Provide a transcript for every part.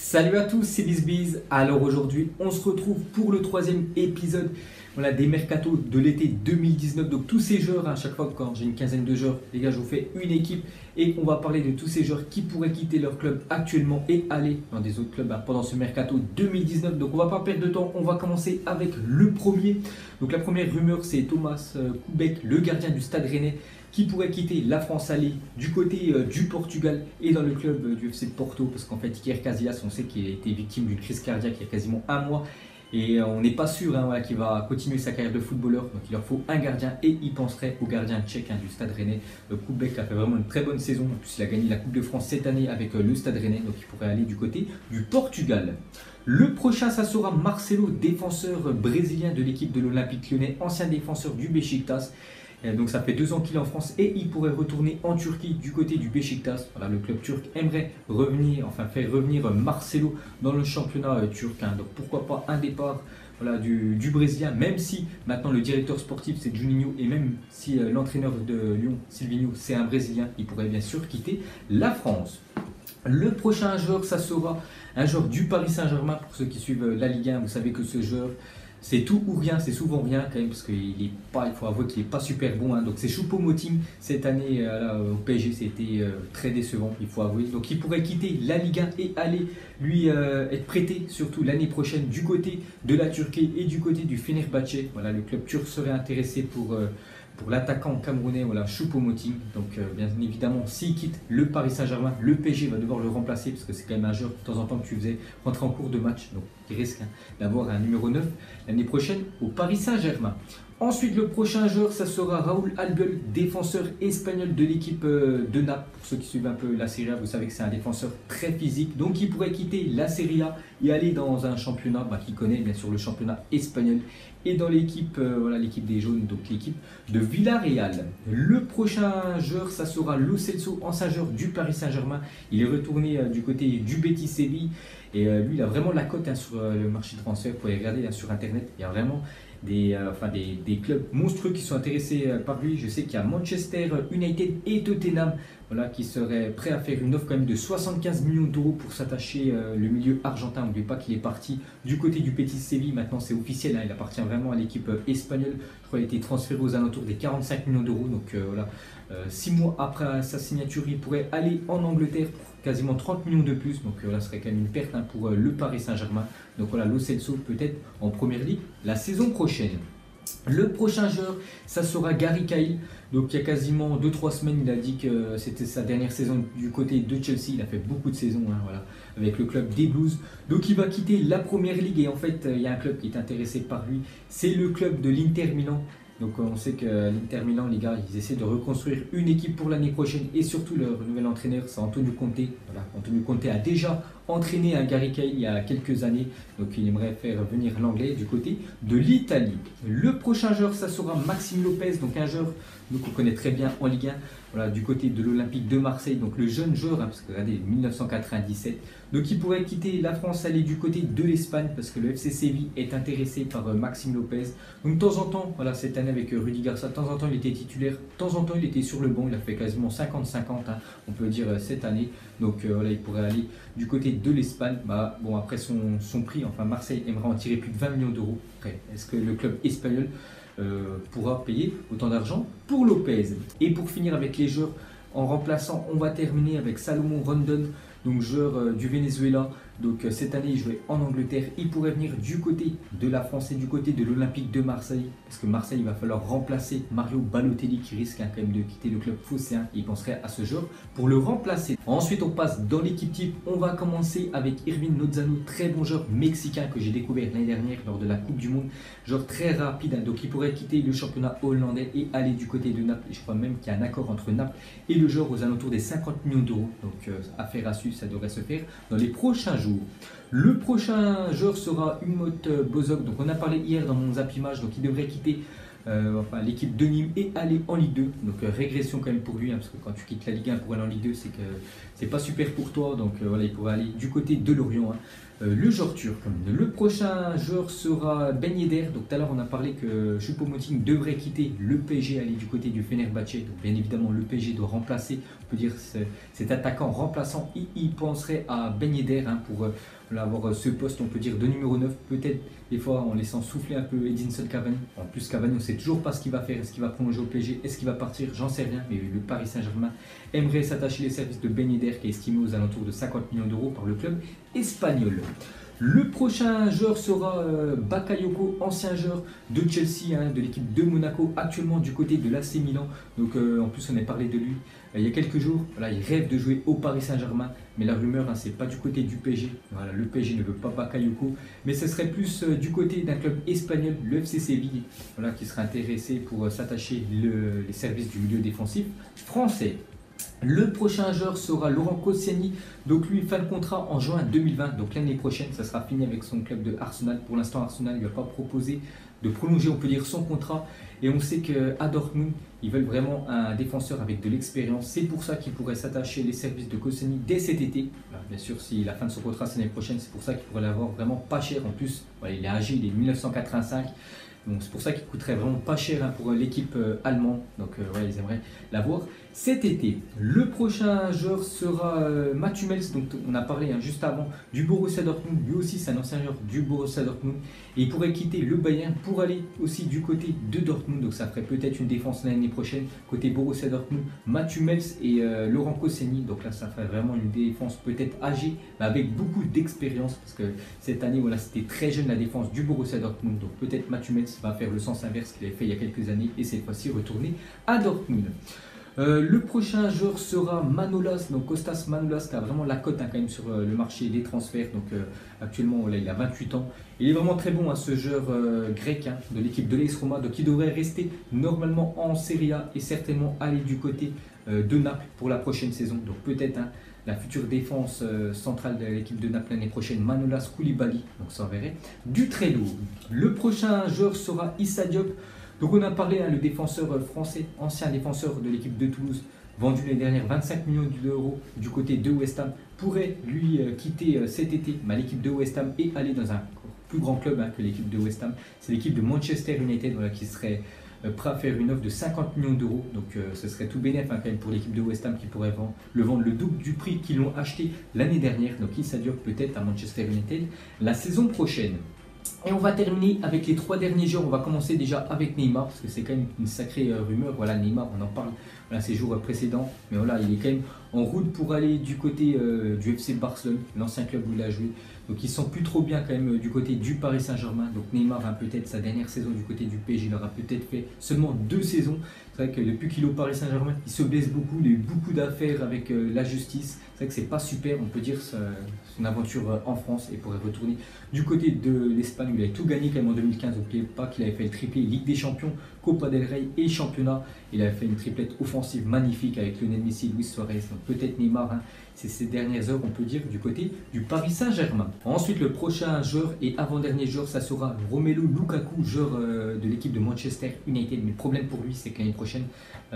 Salut à tous, c'est BizBiz. Alors aujourd'hui, on se retrouve pour le troisième épisode des mercatos de l'été 2019. Donc tous ces joueurs, à chaque fois quand j'ai une quinzaine de joueurs, les gars, je vous fais une équipe et on va parler de tous ces joueurs qui pourraient quitter leur club actuellement et aller dans des autres clubs pendant ce mercato 2019. Donc on va pas perdre de temps, on va commencer avec le premier. Donc la première rumeur, c'est Thomas Koubek, le gardien du Stade Rennais, qui pourrait quitter la France, aller du côté du Portugal et dans le club du FC Porto, parce qu'en fait Iker Casillas, on sait qu'il a été victime d'une crise cardiaque il y a quasiment un mois et on n'est pas sûr qu'il va continuer sa carrière de footballeur, donc il leur faut un gardien et il penserait au gardien tchèque du Stade Rennais. Koubek a fait vraiment une très bonne saison, en plus il a gagné la Coupe de France cette année avec le Stade Rennais, donc il pourrait aller du côté du Portugal. Le prochain, ça sera Marcelo, défenseur brésilien de l'équipe de l'Olympique Lyonnais, ancien défenseur du Beşiktaş. Donc ça fait 2 ans qu'il est en France et il pourrait retourner en Turquie du côté du Beşiktaş. Voilà, le club turc aimerait faire revenir Marcelo dans le championnat turc. Donc pourquoi pas un départ du Brésilien, même si maintenant le directeur sportif c'est Juninho et même si l'entraîneur de Lyon, Silvinho, c'est un Brésilien, il pourrait bien sûr quitter la France. Le prochain joueur, ça sera un joueur du Paris Saint-Germain. Pour ceux qui suivent la Ligue 1, vous savez que ce joueur, c'est tout ou rien, c'est souvent rien quand même, parce il faut avouer qu'il n'est pas super bon. Donc c'est Choupo-Moting, cette année au PSG, c'était très décevant, il faut avouer. Donc il pourrait quitter la Ligue 1 et aller lui être prêté, surtout l'année prochaine, du côté de la Turquie et du côté du Fenerbahçe. Voilà, le club turc serait intéressé pour l'attaquant camerounais, Choupo-Moting. Donc bien évidemment, s'il quitte le Paris Saint-Germain, le PSG va devoir le remplacer, parce que c'est quand même un joueur de temps en temps que tu faisais rentrer en cours de match, donc il risque d'avoir un numéro 9 l'année prochaine au Paris Saint-Germain. Ensuite, le prochain joueur, ça sera Raúl Albiol, défenseur espagnol de l'équipe de Naples. Pour ceux qui suivent un peu la Serie A, vous savez que c'est un défenseur très physique. Donc, il pourrait quitter la Serie A et aller dans un championnat qu'il connaît, bien sûr, le championnat espagnol. Et dans l'équipe l'équipe des jaunes, donc l'équipe de Villarreal. Le prochain joueur, ça sera Lo Celso, ancien joueur du Paris Saint-Germain. Il est retourné du côté du Betis Séville. Et lui, il a vraiment la cote sur le marché de transfert. Vous pouvez regarder sur Internet. Il y a vraiment des clubs monstrueux qui sont intéressés par lui. Je sais qu'il y a Manchester United et Tottenham qui seraient prêts à faire une offre quand même de 75 millions d'euros pour s'attacher le milieu argentin. N'oubliez pas qu'il est parti du côté du Betis Séville. Maintenant c'est officiel, il appartient vraiment à l'équipe espagnole. Je crois qu'il a été transféré aux alentours des 45 millions d'euros. Donc 6 mois après sa signature, il pourrait aller en Angleterre pour quasiment 30 millions de plus. Donc là, ce serait quand même une perte pour le Paris Saint-Germain. Donc voilà, Lo Celso peut-être en première ligue la saison prochaine. Le prochain joueur, ça sera Gary Cahill. Donc il y a quasiment 2-3 semaines, il a dit que c'était sa dernière saison du côté de Chelsea. Il a fait beaucoup de saisons avec le club des Blues. Donc il va quitter la première ligue et en fait il y a un club qui est intéressé par lui. C'est le club de l'Inter Milan. Donc on sait que l'Inter Milan, les gars, ils essaient de reconstruire une équipe pour l'année prochaine et surtout leur nouvel entraîneur, c'est Antonio Conte. Antonio Conte a déjà entraîné un Gary Cahill il y a quelques années, donc il aimerait faire venir l'anglais du côté de l'Italie. Le prochain joueur, ça sera Maxime Lopez, donc un joueur qu'on connaît très bien en Ligue 1, du côté de l'Olympique de Marseille, donc le jeune joueur, parce que regardez, 1997, donc il pourrait quitter la France, aller du côté de l'Espagne, parce que le FC Séville est intéressé par Maxime Lopez. Donc de temps en temps, cette année avec Rudy Garcia, de temps en temps il était titulaire, de temps en temps il était sur le banc, il a fait quasiment 50-50, on peut dire cette année. Donc il pourrait aller du côté de l'Espagne. Après son prix, Marseille aimerait en tirer plus de 20 millions d'euros. Est-ce que le club espagnol pourra payer autant d'argent pour Lopez? Et pour finir avec les joueurs en remplaçant, on va terminer avec Salomon Rondon, donc joueur du Venezuela. Donc cette année il jouait en Angleterre, il pourrait venir du côté de la France et du côté de l'Olympique de Marseille, parce que Marseille il va falloir remplacer Mario Balotelli qui risque quand même de quitter le club phocéen. Il penserait à ce joueur pour le remplacer. Ensuite on passe dans l'équipe type, on va commencer avec Irving Lozano, très bon joueur mexicain que j'ai découvert l'année dernière lors de la Coupe du Monde, joueur très rapide, donc il pourrait quitter le championnat hollandais et aller du côté de Naples. Et je crois même qu'il y a un accord entre Naples et le joueur aux alentours des 50 millions d'euros, donc affaire à suivre, ça devrait se faire dans les prochains jours. Le prochain joueur sera Umut Bozok, donc on a parlé hier dans mon Zap Image, donc il devrait quitter enfin, l'équipe de Nîmes et aller en Ligue 2. Donc régression quand même pour lui, hein, parce que quand tu quittes la Ligue 1 pour aller en Ligue 2, c'est que c'est pas super pour toi. Donc voilà, il pourrait aller du côté de Lorient. Hein. Le joueur turc. Le prochain joueur sera Ben Yedder. Donc tout à l'heure on a parlé que Choupo-Moting devrait quitter le PSG, aller du côté du Fenerbahçe. Donc bien évidemment le PSG doit remplacer, on peut dire cet attaquant remplaçant. Il penserait à Ben Yedder hein, pour avoir ce poste, on peut dire de numéro 9, peut-être des fois en laissant souffler un peu Edinson Cavani. En plus Cavani, on ne sait toujours pas ce qu'il va faire. Est-ce qu'il va prolonger au PSG? Est-ce qu'il va partir? J'en sais rien. Mais le Paris Saint-Germain aimerait s'attacher les services de Ben Yedder, qui est estimé aux alentours de 50 millions d'euros par le club espagnol. Le prochain joueur sera Bakayoko, ancien joueur de Chelsea, hein, de l'équipe de Monaco, actuellement du côté de l'AC Milan. Donc en plus on a parlé de lui il y a quelques jours. Voilà, il rêve de jouer au Paris Saint-Germain, mais la rumeur, hein, c'est pas du côté du PSG. Voilà, le PSG ne veut pas Bakayoko, mais ce serait plus du côté d'un club espagnol, le FC Séville, voilà, qui serait intéressé pour s'attacher les services du milieu défensif français. Le prochain joueur sera Laurent Koscielny, donc lui fin de contrat en juin 2020, donc l'année prochaine ça sera fini avec son club de Arsenal. Pour l'instant Arsenal ne lui a pas proposé de prolonger, on peut dire, son contrat, et on sait qu'à Dortmund ils veulent vraiment un défenseur avec de l'expérience. C'est pour ça qu'il pourrait s'attacher les services de Koscielny dès cet été. Alors, bien sûr, si la fin de son contrat c'est l'année prochaine, c'est pour ça qu'il pourrait l'avoir vraiment pas cher. En plus voilà, il est âgé, il est de 1985. Donc c'est pour ça qu'il coûterait vraiment pas cher hein, pour l'équipe allemande. Donc ouais, ils aimeraient l'avoir cet été. Le prochain joueur sera Mats Hummels. Donc on a parlé hein, juste avant du Borussia Dortmund. Lui aussi c'est un ancien joueur du Borussia Dortmund. Et il pourrait quitter le Bayern pour aller aussi du côté de Dortmund. Donc ça ferait peut-être une défense l'année prochaine. Côté Borussia Dortmund, Mats Hummels et Laurent Koscielny. Donc là ça ferait vraiment une défense peut-être âgée, mais avec beaucoup d'expérience. Parce que cette année, voilà, c'était très jeune la défense du Borussia Dortmund. Donc peut-être Mats Hummels va faire le sens inverse qu'il avait fait il y a quelques années et cette fois-ci retourner à Dortmund. Le prochain joueur sera Manolas, donc Kostas Manolas, qui a vraiment la cote hein, quand même sur le marché des transferts. Donc actuellement voilà, il a 28 ans. Il est vraiment très bon hein, ce joueur grec hein, de l'équipe de l'AS Roma, donc il devrait rester normalement en Serie A et certainement aller du côté de Naples pour la prochaine saison. Donc peut-être hein, la future défense centrale de l'équipe de Naples l'année prochaine, Manolas Koulibaly, donc ça verrait du très lourd. Le prochain joueur sera Issa Diop. Donc on a parlé, hein, le défenseur français, ancien défenseur de l'équipe de Toulouse, vendu l'année dernière 25 millions d'euros du côté de West Ham, pourrait lui quitter cet été l'équipe de West Ham et aller dans un plus grand club hein, que l'équipe de West Ham. C'est l'équipe de Manchester United voilà, qui serait prêt à faire une offre de 50 millions d'euros. Donc ce serait tout bénéf hein, quand même pour l'équipe de West Ham qui pourrait le vendre le double du prix qu'ils l'ont acheté l'année dernière. Donc Issa Diop peut-être à Manchester United la saison prochaine. Et on va terminer avec les trois derniers jours. On va commencer déjà avec Neymar, parce que c'est quand même une sacrée rumeur. Voilà, Neymar, on en parle voilà, ces jours précédents. Mais voilà, il est quand même en route pour aller du côté du FC Barcelone, l'ancien club où il a joué. Donc il ne sent plus trop bien quand même du côté du Paris Saint-Germain. Donc Neymar a peut-être sa dernière saison du côté du PSG. Il aura peut-être fait seulement 2 saisons. C'est vrai que depuis qu'il est au Paris Saint-Germain, il se blesse beaucoup. Il a eu beaucoup d'affaires avec la justice. C'est vrai que c'est pas super, on peut dire, son aventure en France, et pourrait retourner du côté de l'Espagne où il avait tout gagné quand même en 2015. N'oubliez pas qu'il avait fait le triplé Ligue des Champions, Copa del Rey et Championnat. Il avait fait une triplette offensive magnifique avec Lionel Messi et Luis Suarez. Donc peut-être Neymar, hein, c'est ces dernières heures, on peut dire, du côté du Paris Saint-Germain. Ensuite, le prochain joueur et avant-dernier joueur, ça sera Romelu Lukaku, joueur de l'équipe de Manchester United. Mais le problème pour lui, c'est que l'année prochaine,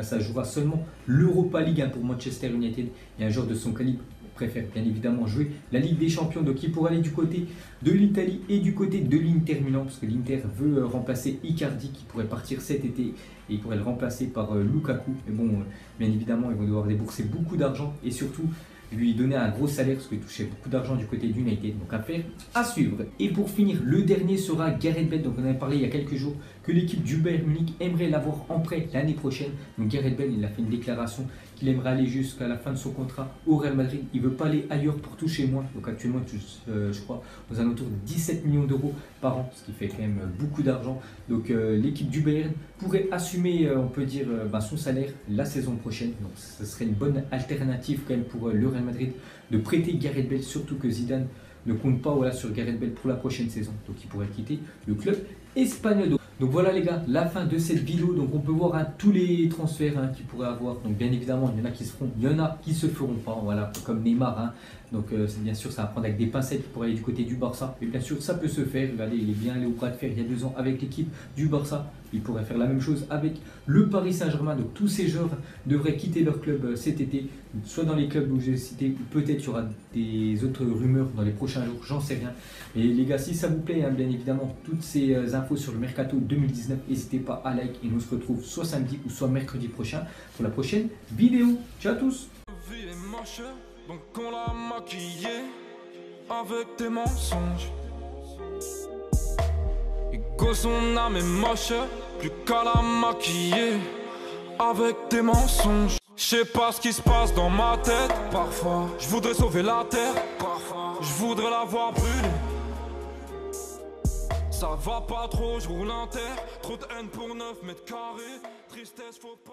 ça jouera seulement l'Europa League hein, pour Manchester United. Il y a un joueur de son calibre préfère bien évidemment jouer la Ligue des Champions, donc il pourrait aller du côté de l'Italie et du côté de l'Inter Milan, parce que l'Inter veut remplacer Icardi qui pourrait partir cet été, et il pourrait le remplacer par Lukaku. Mais bon, bien évidemment, ils vont devoir débourser beaucoup d'argent et surtout lui donner un gros salaire parce qu'il touchait beaucoup d'argent du côté d'United. Donc affaire à suivre. Et pour finir, le dernier sera Gareth Bale. Donc on avait parlé il y a quelques jours que l'équipe du Bayern Munich aimerait l'avoir en prêt l'année prochaine. Donc Gareth Bale, il a fait une déclaration qu'il aimerait aller jusqu'à la fin de son contrat au Real Madrid. Il ne veut pas aller ailleurs pour toucher moins. Donc actuellement, il touche, je crois, aux alentours de 17 millions d'euros par an, ce qui fait quand même beaucoup d'argent. Donc l'équipe du Bayern pourrait assumer, on peut dire, son salaire la saison prochaine. Donc ce serait une bonne alternative quand même pour le Real Madrid de prêter Gareth Bale, surtout que Zidane ne compte pas voilà, sur Gareth Bale pour la prochaine saison. Donc il pourrait quitter le club espagnol. Donc voilà les gars, la fin de cette vidéo. Donc on peut voir hein, tous les transferts hein, qu'il pourrait avoir. Donc bien évidemment, il y en a qui se feront, il y en a qui se feront pas. Voilà, comme Neymar, hein, Donc bien sûr, ça va prendre avec des pincettes pour aller du côté du Barça. Mais bien sûr, ça peut se faire. Regardez, il est bien allé au bras de fer il y a 2 ans avec l'équipe du Barça. Il pourrait faire la même chose avec le Paris Saint-Germain. Donc tous ces joueurs devraient quitter leur club cet été, soit dans les clubs où j'ai cité, ou peut-être il y aura des autres rumeurs dans les prochains jours, j'en sais rien. Et les gars, si ça vous plaît, bien évidemment, toutes ces infos sur le Mercato 2019, n'hésitez pas à like et nous se retrouve soit samedi ou soit mercredi prochain pour la prochaine vidéo. Ciao à tous! Donc on l'a maquillé avec des mensonges. Et que son âme est moche, plus qu'à la maquiller avec des mensonges. Je sais pas ce qui se passe dans ma tête. Parfois, je voudrais sauver la terre. Parfois, je voudrais la voir brûler. Ça va pas trop, je roule en terre. Trop de haine pour 9 mètres carrés. Tristesse, faut pas.